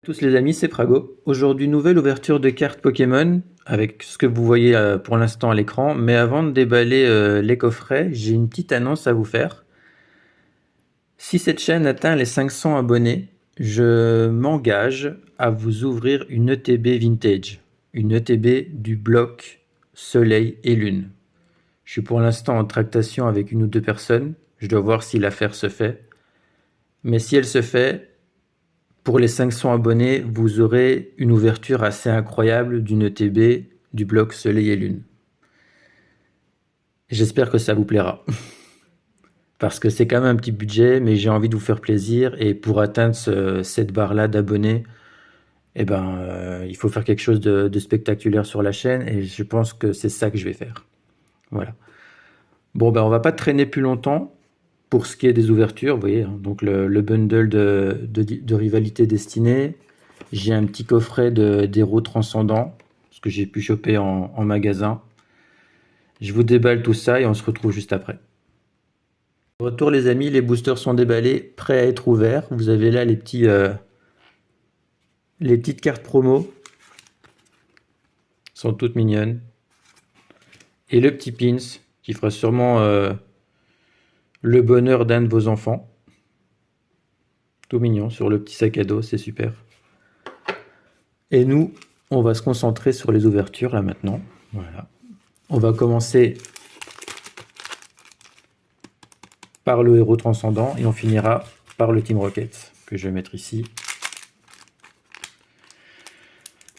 Tous les amis, c'est Prago. Aujourd'hui, nouvelle ouverture de cartes Pokémon avec ce que vous voyez pour l'instant à l'écran. Mais avant de déballer les coffrets, j'ai une petite annonce à vous faire. Si cette chaîne atteint les 500 abonnés, je m'engage à vous ouvrir une ETB Vintage. Une ETB du bloc Soleil et Lune. Je suis pour l'instant en tractation avec une ou deux personnes. Je dois voir si l'affaire se fait. Mais si elle se fait, pour les 500 abonnés, vous aurez une ouverture assez incroyable d'une ETB du bloc Soleil et Lune. J'espère que ça vous plaira. Parce que c'est quand même un petit budget, mais j'ai envie de vous faire plaisir. Et pour atteindre cette barre-là d'abonnés, il faut faire quelque chose de spectaculaire sur la chaîne. Et je pense que c'est ça que je vais faire. Voilà. Bon, on va pas traîner plus longtemps pour ce qui est des ouvertures. Vous voyez, hein, donc le bundle de rivalité destinée. J'ai un petit coffret d'héros transcendants, ce que j'ai pu choper en magasin. Je vous déballe tout ça et on se retrouve juste après. Retour les amis, les boosters sont déballés, prêts à être ouverts. Vous avez là les petites cartes promo. Sont toutes mignonnes. Et le petit pins qui fera sûrement le bonheur d'un de vos enfants. Tout mignon sur le petit sac à dos, c'est super. Et nous, on va se concentrer sur les ouvertures là maintenant. Voilà. On va commencer par le héros transcendant et on finira par le Team Rocket que je vais mettre ici.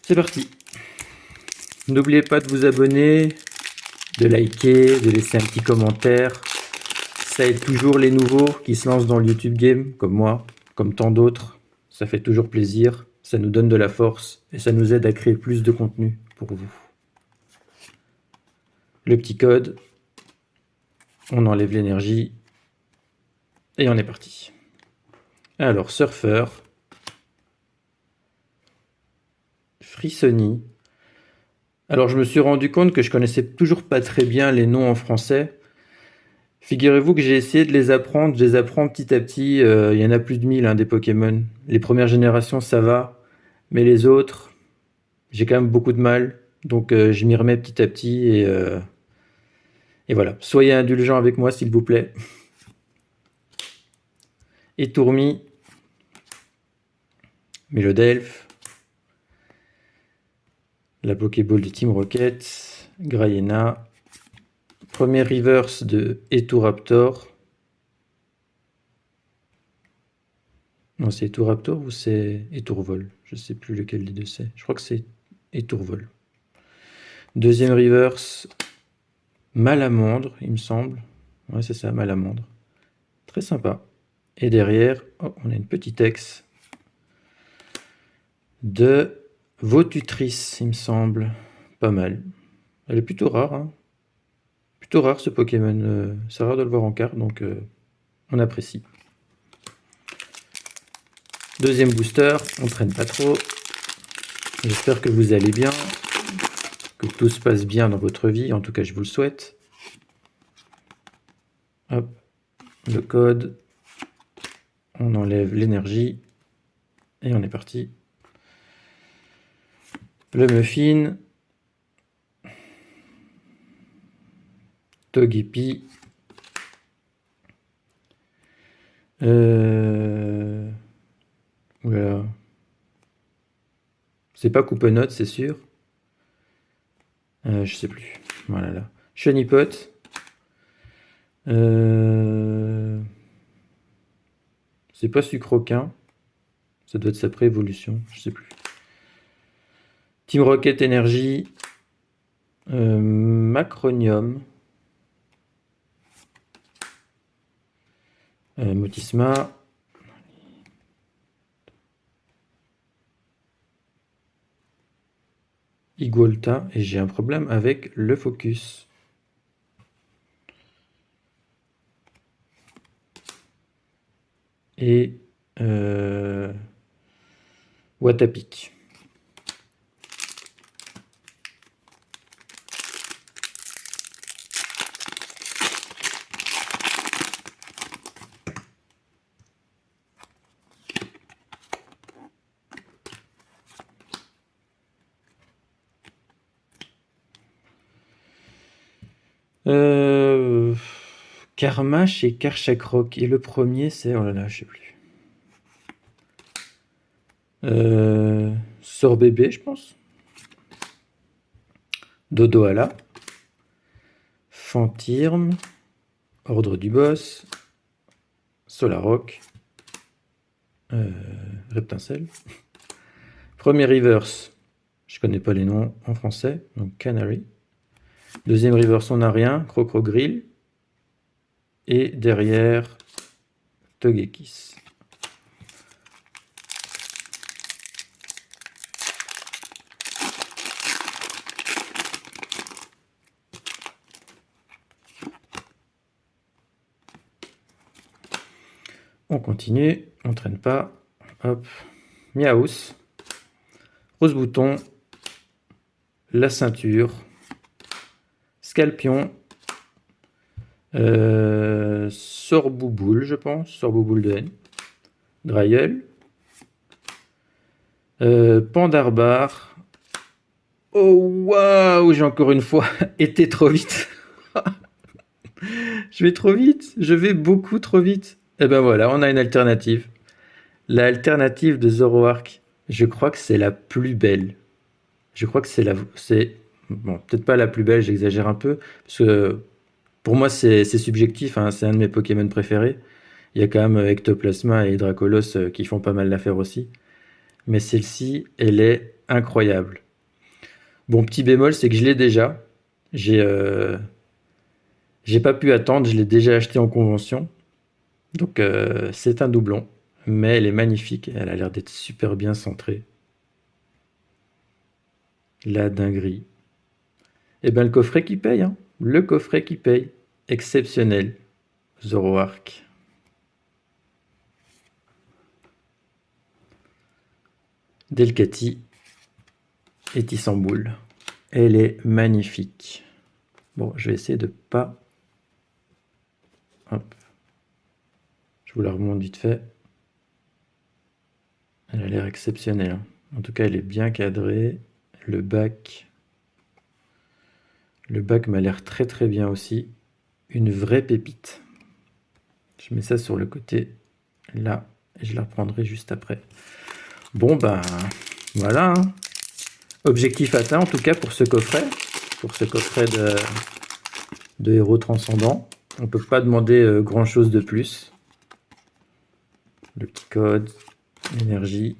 C'est parti. N'oubliez pas de vous abonner, de liker, de laisser un petit commentaire. Ça aide toujours les nouveaux qui se lancent dans le YouTube Game, comme moi, comme tant d'autres. Ça fait toujours plaisir, ça nous donne de la force et ça nous aide à créer plus de contenu pour vous. Le petit code, on enlève l'énergie et on est parti. Alors, surfeur, Frissoni. Alors, je me suis rendu compte que je connaissais toujours pas très bien les noms en français. Figurez-vous que j'ai essayé de les apprendre, je les apprends petit à petit. Il y en a plus de 1000 hein, des Pokémon. Les premières générations, ça va, mais les autres, j'ai quand même beaucoup de mal. Donc, je m'y remets petit à petit et voilà. Soyez indulgents avec moi, s'il vous plaît. Et Tourmi, Mélodelph, la Pokéball du Team Rocket, Grayena, premier reverse de Eturaptor. Non, c'est Eturaptor ou c'est Eturvol? Je sais plus lequel des deux c'est. Je crois que c'est Eturvol. Deuxième reverse, Malamandre, il me semble. Ouais, c'est ça, Malamandre. Très sympa. Et derrière, on a une petite ex de Votutrice, il me semble. Pas mal. Elle est plutôt rare, hein. Plutôt rare ce Pokémon. C'est rare de le voir en carte, donc on apprécie. Deuxième booster, on traîne pas trop. J'espère que vous allez bien, que tout se passe bien dans votre vie, en tout cas je vous le souhaite. Hop, le code, on enlève l'énergie et on est parti. Le Muffin, Togepi, voilà. C'est pas Coupenot, c'est sûr. Je sais plus. Voilà là. Chenipot. C'est pas Sucroquin. Ça doit être sa pré-évolution, je sais plus. Team Rocket Energy. Macronium. Motisma. Igualta. Et j'ai un problème avec le focus. Et Watapic. Euh, Karma chez Karchak Rock. Et le premier, c'est... Oh là là, je sais plus. Sœur bébé, je pense. Dodoala. Fantirme. Ordre du boss. Solarrock. Euh, Reptincelle. Premier reverse. Je connais pas les noms en français. Donc Canary. Deuxième reverse, on n'a rien. Crocrogrill. Et derrière, Togekiss. On continue, on traîne pas. Hop. Miaus. Rose bouton. La ceinture. Scalpion. Sorbouboule, je pense. Sorbouboule de haine. Drayeul. Pandarbar. Oh waouh, j'ai encore une fois été trop vite. Je vais trop vite. Je vais beaucoup trop vite. Et ben voilà, on a une alternative. L'alternative de Zoroark. Je crois que c'est la plus belle. Je crois que c'est bon, peut-être pas la plus belle, j'exagère un peu, parce que pour moi c'est subjectif, hein, c'est un de mes Pokémon préférés. Il y a quand même Ectoplasma et Dracolos qui font pas mal l'affaire aussi. Mais celle-ci, elle est incroyable. Bon, petit bémol, c'est que je l'ai déjà. J'ai j'ai pas pu attendre, je l'ai déjà acheté en convention. Donc c'est un doublon. Mais elle est magnifique, elle a l'air d'être super bien centrée. La dinguerie. Et ben le coffret qui paye, hein. Le coffret qui paye. Exceptionnel. Zoroark. Delcati et Tissamboul. Elle est magnifique. Bon, je vais essayer de pas... Hop. Je vous la remonte vite fait. Elle a l'air exceptionnelle, hein. En tout cas, elle est bien cadrée. Le bac... Le bac m'a l'air très très bien aussi. Une vraie pépite. Je mets ça sur le côté, là, et je la reprendrai juste après. Bon, ben, voilà, hein. Objectif atteint, en tout cas, pour ce coffret. Pour ce coffret de héros transcendants. On peut pas demander grand chose de plus. Le petit code, l'énergie.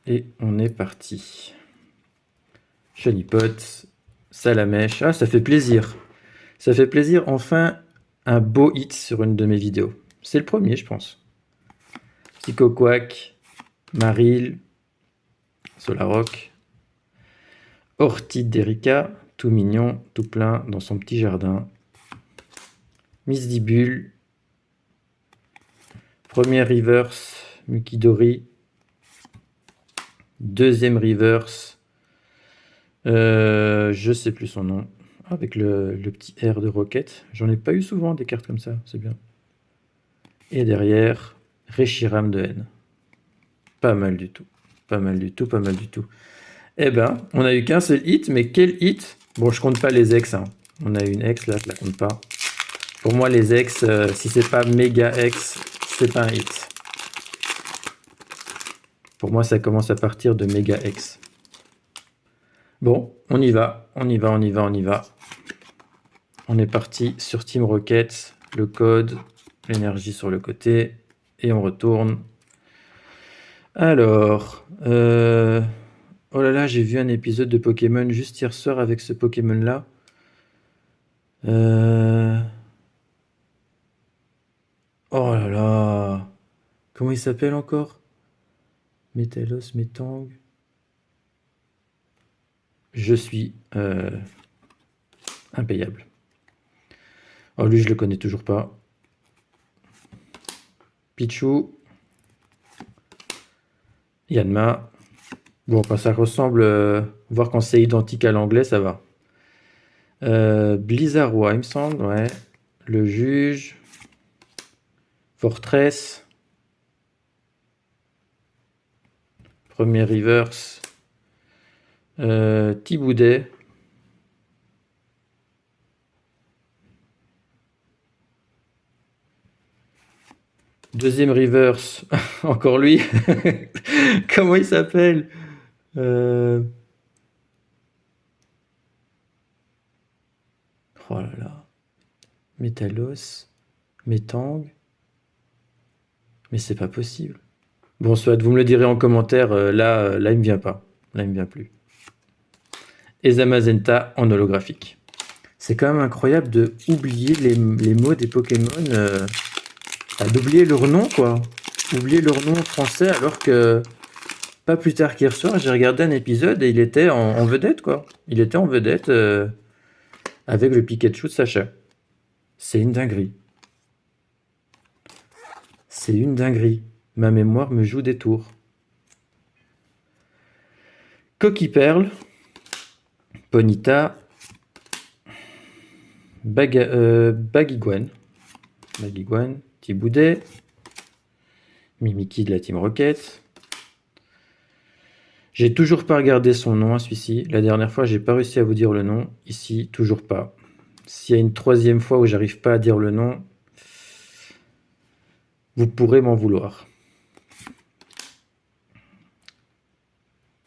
Et on est parti. Chonipot, Salamèche. Ah, ça fait plaisir. Ça fait plaisir, enfin, un beau hit sur une de mes vidéos. C'est le premier, je pense. Psychoquack, Maril, Solarrock, Orthiderica, tout mignon, tout plein dans son petit jardin. Misdibule, première reverse, Mukidori, deuxième reverse, je sais plus son nom, avec le petit R de Rocket. J'en ai pas eu souvent des cartes comme ça, c'est bien. Et derrière, Reshiram de haine. Pas mal du tout, pas mal du tout, pas mal du tout. Eh ben, on a eu qu'un seul hit, mais quel hit? Bon, je compte pas les ex, hein. On a eu une ex, là, je la compte pas. Pour moi, les ex, si c'est pas méga ex, c'est pas un hit. Pour moi, ça commence à partir de méga ex. Bon, on y va, on y va, on y va, on y va. On est parti sur Team Rocket, le code, l'énergie sur le côté, et on retourne. Alors, oh là là, j'ai vu un épisode de Pokémon juste hier soir avec ce Pokémon-là. Oh là là, comment il s'appelle encore? Métalos, Métang. Je suis impayable. Oh, lui, je le connais toujours pas. Pichu. Yanma. Bon, quand ça ressemble, voir quand c'est identique à l'anglais, ça va. Blizzardroid, il me semble, ouais. Le juge. Fortress. Premier reverse. Thiboudet. Deuxième reverse, encore lui. Comment il s'appelle? Euh, Oh là là. Métalos, Métang. Mais c'est pas possible. Bon, soit vous me le direz en commentaire. Là, il me vient pas. Là, il me vient plus. Et Zamazenta en holographique. C'est quand même incroyable de oublier les mots des Pokémon, d'oublier leur nom, quoi. Oublier leur nom en français, alors que pas plus tard qu'hier soir, j'ai regardé un épisode et il était en vedette, quoi. Il était en vedette avec le Pikachu de Sacha. C'est une dinguerie. C'est une dinguerie. Ma mémoire me joue des tours. Coquille Perle, Ponyta, Baguiguane, Thiboudet, Mimiki de la Team Rocket. J'ai toujours pas regardé son nom à celui-ci. La dernière fois, j'ai pas réussi à vous dire le nom. Ici, toujours pas. S'il y a une troisième fois où j'arrive pas à dire le nom, vous pourrez m'en vouloir.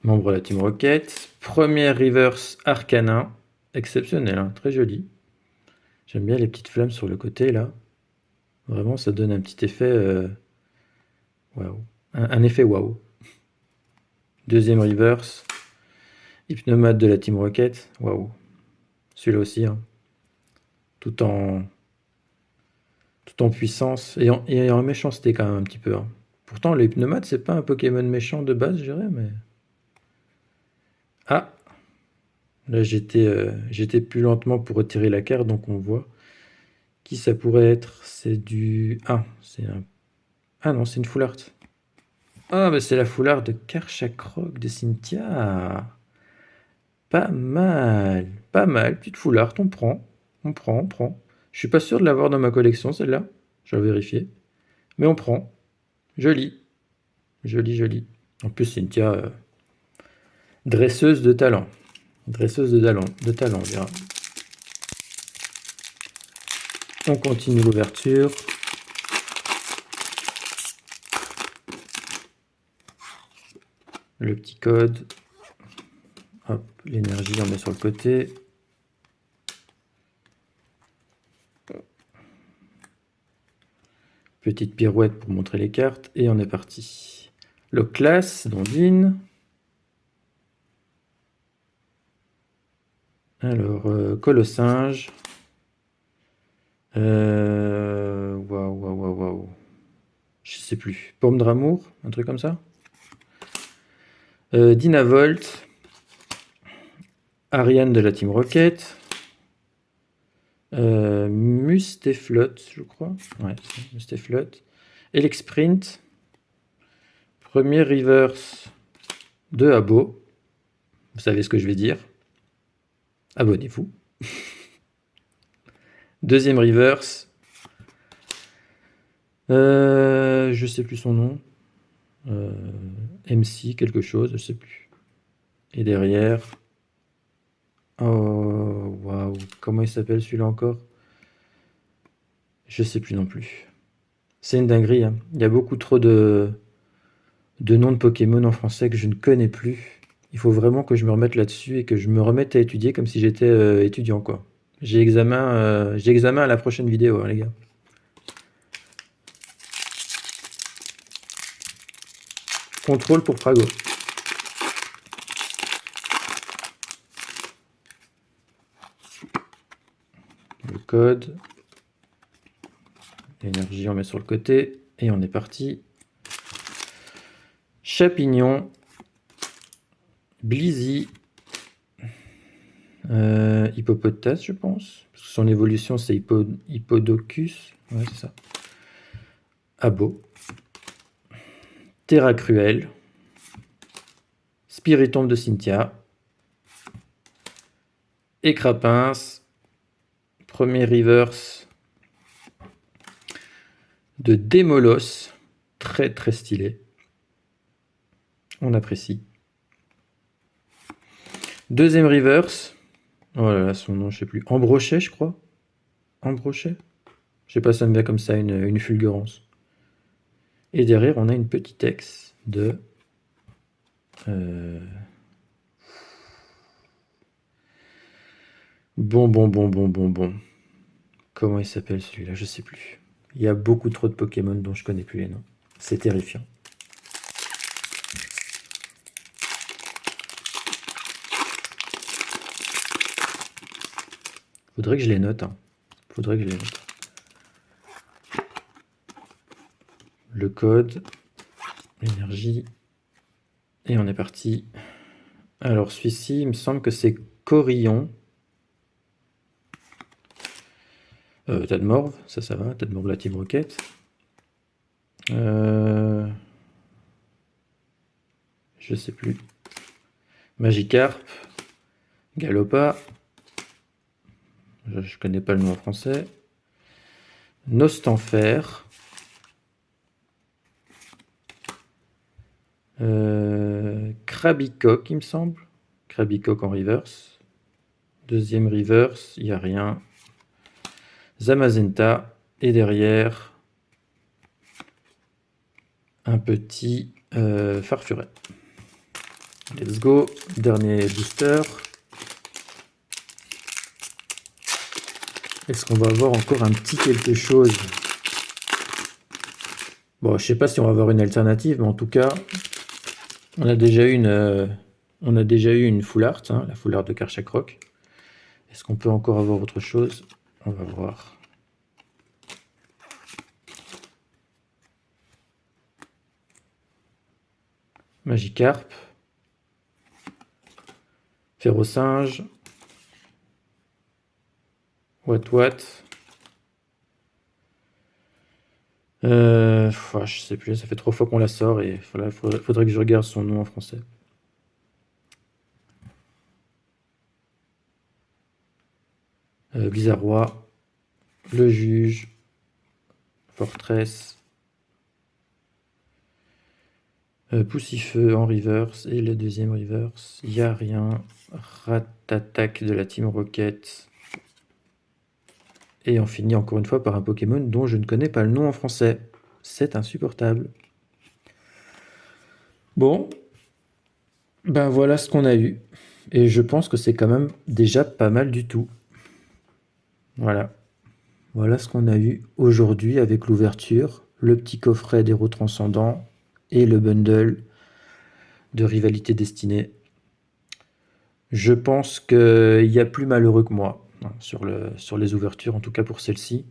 Membre de la Team Rocket. Première reverse Arcana. Exceptionnel, hein, très joli. J'aime bien les petites flammes sur le côté là. Vraiment, ça donne un petit effet. Waouh. Un effet waouh. Deuxième reverse. Hypnomate de la Team Rocket. Waouh. Celui-là aussi. Hein. Tout en puissance et en méchanceté quand même un petit peu. Hein. Pourtant, le Hypnomate, c'est pas un Pokémon méchant de base, je dirais, mais... Ah! Là, j'étais plus lentement pour retirer la carte, donc on voit qui ça pourrait être. C'est du... Ah, c'est un... Ah non, c'est une full art. Ah, bah c'est la full art de Karchakrog de Cynthia. Pas mal, pas mal. Petite full art, on prend. On prend, on prend. Je suis pas sûr de l'avoir dans ma collection, celle-là. Je vais vérifier. Mais on prend. Joli. Joli, joli. En plus, Cynthia, dresseuse de talent. Dresseuse de talent, on verra. On continue l'ouverture. Le petit code. Hop, l'énergie, on met sur le côté. Petite pirouette pour montrer les cartes. Et on est parti. Le classe, Dondine. Alors, Colossinge. Waouh, waouh, waouh, waouh. Je sais plus. Pomme d'amour, un truc comme ça. Dynavolt. Ariane de la Team Rocket. Mustaflot, je crois. Ouais, Mustaflot. Elexprint. Premier reverse de Abo. Vous savez ce que je vais dire. Abonnez-vous. Deuxième reverse. Je sais plus son nom. MC quelque chose, je sais plus. Et derrière. Oh, waouh. Comment il s'appelle celui-là encore? Je sais plus non plus. C'est une dinguerie. Hein. Il y a beaucoup trop de noms de Pokémon en français que je ne connais plus. Il faut vraiment que je me remette là-dessus et que je me remette à étudier comme si j'étais étudiant, quoi. J'ai examen à la prochaine vidéo, hein, les gars. Contrôle pour Prago. Le code. L'énergie, on met sur le côté. Et on est parti. Chapignon. Blizzy. Hippopotas, je pense. Parce que son évolution, c'est Hippodocus. Ouais, c'est ça. Abo. Terra Cruel. Spiritombe de Cynthia. Écrapince. Premier reverse de Démolos. Très très stylé. On apprécie. Deuxième reverse. Oh là là, son nom, je sais plus. Ambrochet, je crois. Ambrochet. Je sais pas, ça me vient comme ça, une fulgurance. Et derrière, on a une petite ex de... Bon. Comment il s'appelle celui-là? Je sais plus. Il y a beaucoup trop de Pokémon dont je connais plus les noms. C'est terrifiant. Faudrait que je les note, hein. Faudrait que je les note. Le code, l'énergie, et on est parti. Alors celui-ci, il me semble que c'est Corillon. Tadmorve, ça va. Tadmorve la Team Rocket. Je sais plus. Magikarp. Galopa. Je connais pas le nom en français. Nostanfer. Krabicoque, il me semble. Krabicoque en reverse. Deuxième reverse, il n'y a rien. Zamazenta. Et derrière, un petit Farfuret. Let's go. Dernier booster. Est-ce qu'on va avoir encore un petit quelque chose? Bon, je sais pas si on va avoir une alternative, mais en tout cas, on a déjà eu une full art, hein, la full art de Karchakroc. Est-ce qu'on peut encore avoir autre chose? On va voir. Magikarp. Ferrosinge. What. Je sais plus, ça fait 3 fois qu'on la sort et faudrait que je regarde son nom en français. Bizarrois. Le juge. Fortress. Poussifeu en reverse et le deuxième reverse. Il n'y a rien. Ratatak de la Team Rocket. Et on finit encore une fois par un Pokémon dont je ne connais pas le nom en français. C'est insupportable. Bon, ben voilà ce qu'on a eu. Et je pense que c'est quand même déjà pas mal du tout. Voilà. Voilà ce qu'on a eu aujourd'hui avec l'ouverture, le petit coffret d'héros transcendants et le bundle de Rivalité Destinée. Je pense qu'il y a plus malheureux que moi, hein, sur les ouvertures, en tout cas pour celle-ci.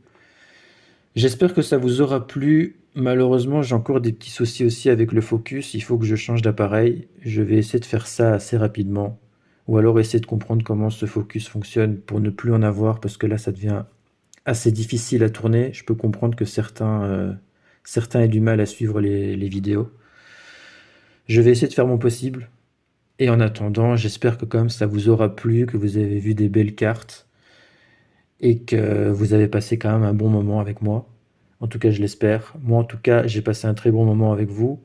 J'espère que ça vous aura plu. Malheureusement, j'ai encore des petits soucis aussi avec le focus. Il faut que je change d'appareil. Je vais essayer de faire ça assez rapidement. Ou alors essayer de comprendre comment ce focus fonctionne pour ne plus en avoir, parce que là, ça devient assez difficile à tourner. Je peux comprendre que certains aient du mal à suivre les vidéos. Je vais essayer de faire mon possible. Et en attendant, j'espère que quand même ça vous aura plu, que vous avez vu des belles cartes et que vous avez passé quand même un bon moment avec moi. En tout cas, je l'espère. Moi, en tout cas, j'ai passé un très bon moment avec vous.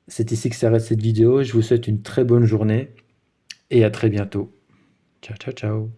C'est ici que s'arrête cette vidéo. Je vous souhaite une très bonne journée et à très bientôt. Ciao.